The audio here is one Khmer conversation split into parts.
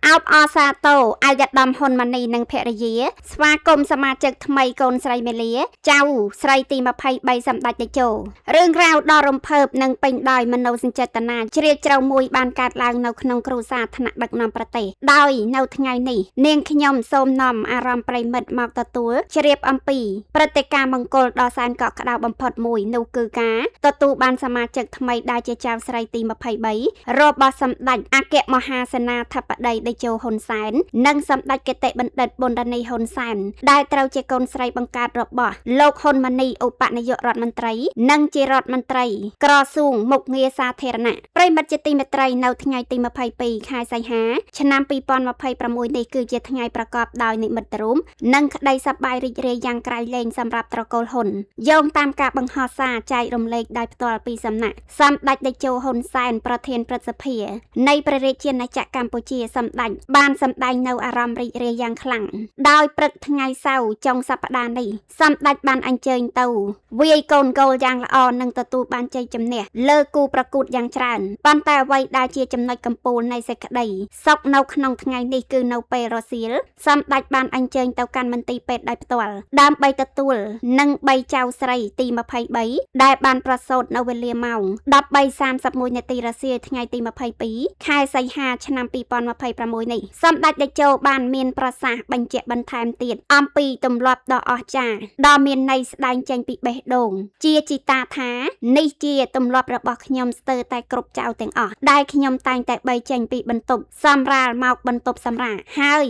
អោបអសាតូអាយដាមហ៊ុនម៉ាណីនិងភរិយាស្វាគមន៍សមាជិកថ្មីកូនស្រីមេលាចៅស្រីទី23សម្ដេចតេជោរឿងរ៉ាវដ៏រំភើបនិងពេញដោយមនោសញ្ចេតនាជ្រាលជ្រៅមួយបានកើតឡើងនៅក្នុងគ្រួសារថ្នាក់ដឹកនាំប្រទេសដោយនៅថ្ងៃនេះនាងខ្ញុំសូមនាំអារម្មណ៍ប្រិមិត្តមកទទួលជ្រាបអំពីព្រឹត្តិការណ៍មង្គលដ៏សែនកក់ក្ដៅបំផុតមួយនោះគឺការទទួលបានសមាជិកថ្មីដែលជាចៅស្រីទី23របស់សម្ដេចអគ្គមហាសេនាធិបតីតេជោហ៊ុនសែននិងសម្ដេចគតិបណ្ឌិតប៊ុនរ៉ានីហ៊ុនសែនដែលត្រូវជាកូនស្រីបង្កើតរបស់លោកហ៊ុនម៉ាណីឧបនាយករដ្ឋមន្ត្រីនិងជារដ្ឋមន្ត្រីក្រសួងមុខងារសាធារណៈប្រិមិត្តជាទីមេត្រីនៅថ្ងៃទី22ខែសីហាឆ្នាំ2026នេះគឺជាថ្ងៃប្រកបដោយនិមិត្តរូបនិងក្តីសប្បាយរីករាយយ៉ាងក្រៃលែងសម្រាប់ត្រកូលហ៊ុនយោងតាមការបង្ហោះសារចែករំលែកដោយផ្ទាល់ពីសំណាក់សម្ដេចតេជោហ៊ុនសែនប្រធានព្រឹទ្ធសភានៃព្រះរាជាណាចក្រកម្ពុជាសម្ដេចបានសម្ដែងនៅអារម្មណ៍រីករាយយ៉ាងខ្លាំងដោយព្រឹកថ្ងៃសៅរ៍ចុងសប្តាហ៍នេះសម្ដេចបានអញ្ជើញទៅវាយកូនគោលយ៉ាងល្អនិងទទួលបានជ័យជំនះលើគូប្រកួតយ៉ាងច្រើនប៉ុន្តែអ្វីដែលជាចំណុចកំពូលនៃសេចក្តីសុខនៅក្នុងថ្ងៃនេះគឺនៅពេលរសៀលសម្ដេចបានអញ្ជើញទៅកាន់មន្ទីរពេទ្យដោយផ្ទាល់ដើម្បីទទួលនឹង3ចៅស្រីទី23ដែលបានប្រសូតនៅវេលាម៉ោង 13:31 នាទីរសៀលថ្ងៃទី22ខែសីហាឆ្នាំ2026នេះសម្ដេចតេជោបានមានប្រសាសន៍បញ្ជាក់បន្ថែមទៀតអំពីទម្លាប់ដ៏អស្ចារ្យដ៏មានន័យស្ដែងចេញពីបេះដូងជាជីតាថានេះជាទម្លាប់របស់ខ្ញុំស្ទើរតែគ្រប់ចៅទាំងអស់ដែលខ្ញុំតែងតែបីចេញពីបន្ទប់សម្រាលមកបន្ទប់សម្រាលហើយ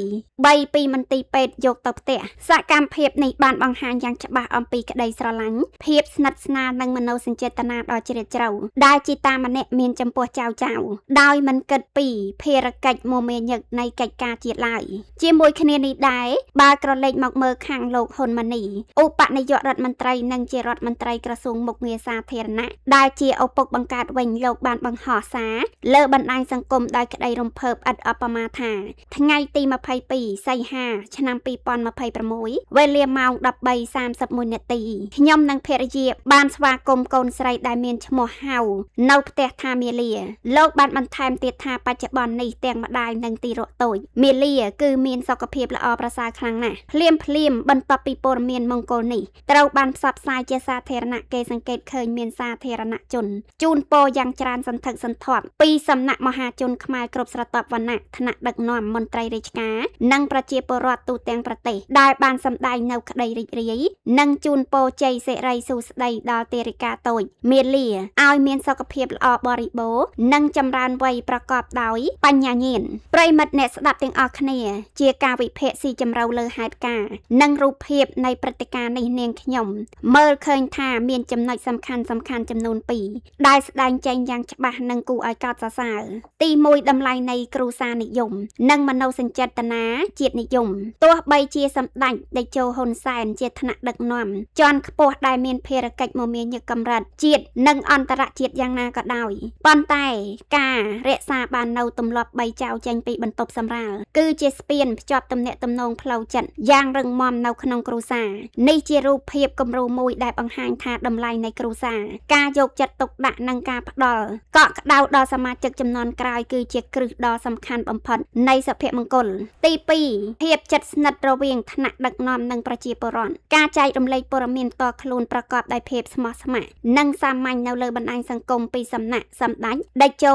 បីពីមន្ទីរពេទ្យយកទៅផ្ទះសកម្មភាពនេះបានបង្ហាញយ៉ាងច្បាស់អំពីក្តីស្រឡាញ់ភាពស្និទ្ធស្នាលនិងមនោសញ្ចេតនាដ៏ជ្រាលជ្រៅដែលជីតាម្នាក់មានចំពោះចៅដោយមិនគិតពីភារកិច្ចមមាញឹកនៃកិច្ចការជាតិឡើយជាមួយគ្នានេះដែរបើក្រឡេកមកមើលខាងលោកហ៊ុនម៉ាណីឧបនាយករដ្ឋមន្ត្រីនិងជារដ្ឋមន្ត្រីក្រសួងមុខងារសាធារណៈដែលជាឪពុកបង្កើតវិញលោកបានបង្ហោះសារលើបណ្ដាញសង្គមដោយក្តីរំភើបឥតឧបមាថាថ្ងៃទី22សីហាឆ្នាំ2026វេលាម៉ោង 13:31 នាទីខ្ញុំនិងភរិយាបានស្វាគមន៍កូនស្រីដែលមានឈ្មោះហៅនៅផ្ទះថាមាលាលោកបានបន្ថែមទៀតថាបច្ចុប្បន្ននេះទាំងម្ដាយនិងទីរកតូចមាលាគឺមានសុខភាពល្អប្រសើរខ្លាំងណាស់ភ្លាមបន្ទាប់ពីព័ត៌មានមង្គលនេះត្រូវបានផ្សព្វផ្សាយជាសាធារណៈគេសង្កេតឃើញមានសាធារណជនជូនពរយ៉ាងច្រើនសន្ធឹកសន្ធាប់ពីសំណាក់មហាជនខ្មែរគ្រប់ស្រទាប់វណ្ណៈថ្នាក់ដឹកនាំមន្ត្រីរាជការនិងប្រជាពលរដ្ឋទូទាំងប្រទេសដែលបានសម្ដែងនៅក្តីរីករាយនិងជូនពរជ័យសិរីសួស្តីដល់ទេរិកាតូចមាលាឲ្យមានសុខភាពល្អបរិបូរណ៍និងចម្រើនវ័យប្រកបដោយបញ្ញាញាណប្រិមិត្តអ្នកស្ដាប់ទាំងអស់គ្នាជាការវិភាគស៊ីជម្រៅលើហេតុការណ៍និងរូបភាពនៃព្រឹត្តិការណ៍នេះនាងខ្ញុំមើលឃើញថាមានចំណុចសំខាន់ចំនួន2ដែលស្ដែងចេញយ៉ាងច្បាស់និងគួរឲ្យកោតសរសើរទី1តម្លៃនៃគ្រួសារនិយមនិងមនោសញ្ចេតនាជាតិនិយមទោះបីជាសម្ដេចតេជោហ៊ុនសែនជាថ្នាក់ដឹកនាំជាន់ខ្ពស់ដែលមានភារកិច្ចមមាញឹកកម្រិតជាតិនិងអន្តរជាតិយ៉ាងណាក៏ដោយប៉ុន្តែការរក្សាបាននៅទម្លាប់3ចៅចេញពីបន្ទប់សម្រាលគឺជាស្ពានភ្ជាប់ទំនាក់ទំនងផ្លូវចិត្តយ៉ាងរឹងមាំនៅក្នុងគ្រួសារនេះជារូបភាពគំរូមួយដែលបង្ហាញថាតម្លៃនៃគ្រួសារការយកចិត្តទុកដាក់និងការផ្ដល់កក់ក្ដៅដល់សមាជិកជំនាន់ក្រោយគឺជាគ្រឹះដ៏សំខាន់បំផុតនៃសុភមង្គលទី2ភាពជិតស្និទ្ធរវាងថ្នាក់ដឹកនាំនិងប្រជាពលរដ្ឋការចែករំលែកព័ត៌មានផ្ទាល់ខ្លួនប្រកបដោយភាពស្មោះស្ម័គ្រនិងសាមញ្ញនៅលើបណ្ដាញសង្គមពីសំណាក់សម្ដេចតេជោ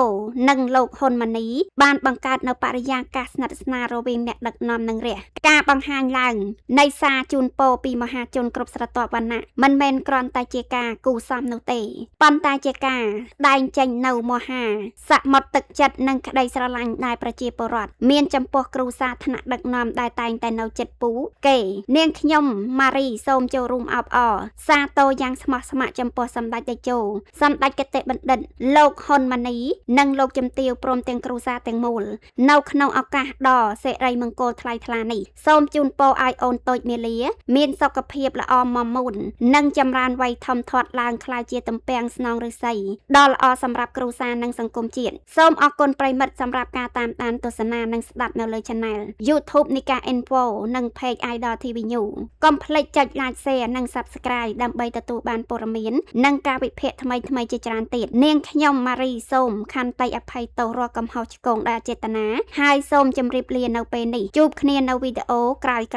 និងលោកហ៊ុនម៉ាណីបានបង្កើតនៅបរិយាកាសស្និទ្ធស្នាលរវាងអ្នកដឹកនាំនិងរាស្ត្រការបង្ហាញឡើងនៃសារជូនពរពីមហាជនគ្រប់ស្រទាប់វណ្ណៈមិនមែនគ្រាន់តែជាការគូសំនោះទេប៉ុន្តែជាការដែងចេញនៅមហាសមុទ្រទឹកចិត្តនិងក្តីស្រឡាញ់ដែលប្រជាពលរដ្ឋមានចំពោះគ្រួសារថ្នាក់ដឹកនាំដែលតែងតែនៅចិត្តពូគេនាងខ្ញុំម៉ារីសូមចូលរួមអបអរសាទរយ៉ាងស្មោះស្ម័គ្រចំពោះសម្ដេចតេជោសម្ដេចគតិបណ្ឌិតលោកហ៊ុនម៉ាណីនិងលោកជំទាវព្រមទាំងគ្រួសារទាំងមូលនៅក្នុងឱកាសដ៏សិរីមង្គលថ្លៃថ្លានេះសូមជូនពរឲ្យអូនតូចមាលាមានសុខភាពល្អមមួននិងចម្រើនវ័យធំធាត់ឡើងក្លាយជាទំពាំងស្នងឫស្សីដ៏ល្អសម្រាប់គ្រួសារនិងសង្គមជាតិសូមអរគុណប្រិមិត្តសម្រាប់ការតាមដានទស្សនានិងស្ដាប់នៅលើ Channel YouTube Nika Info និង Page Idol TV New កុំភ្លេចចុច Like Share និង Subscribe ដើម្បីទទួលបានព័ត៌មាននិងការវិភាគថ្មីៗជាច្រើនទៀតនាងខ្ញុំម៉ារីសូមខន្តីអភ័យទោសរាល់កំហុសឆ្គងដែលចេតនា ហើយសូមជម្រាបលានៅពេលនេះជួបគ្នានៅវីដេអូក្រោយៗ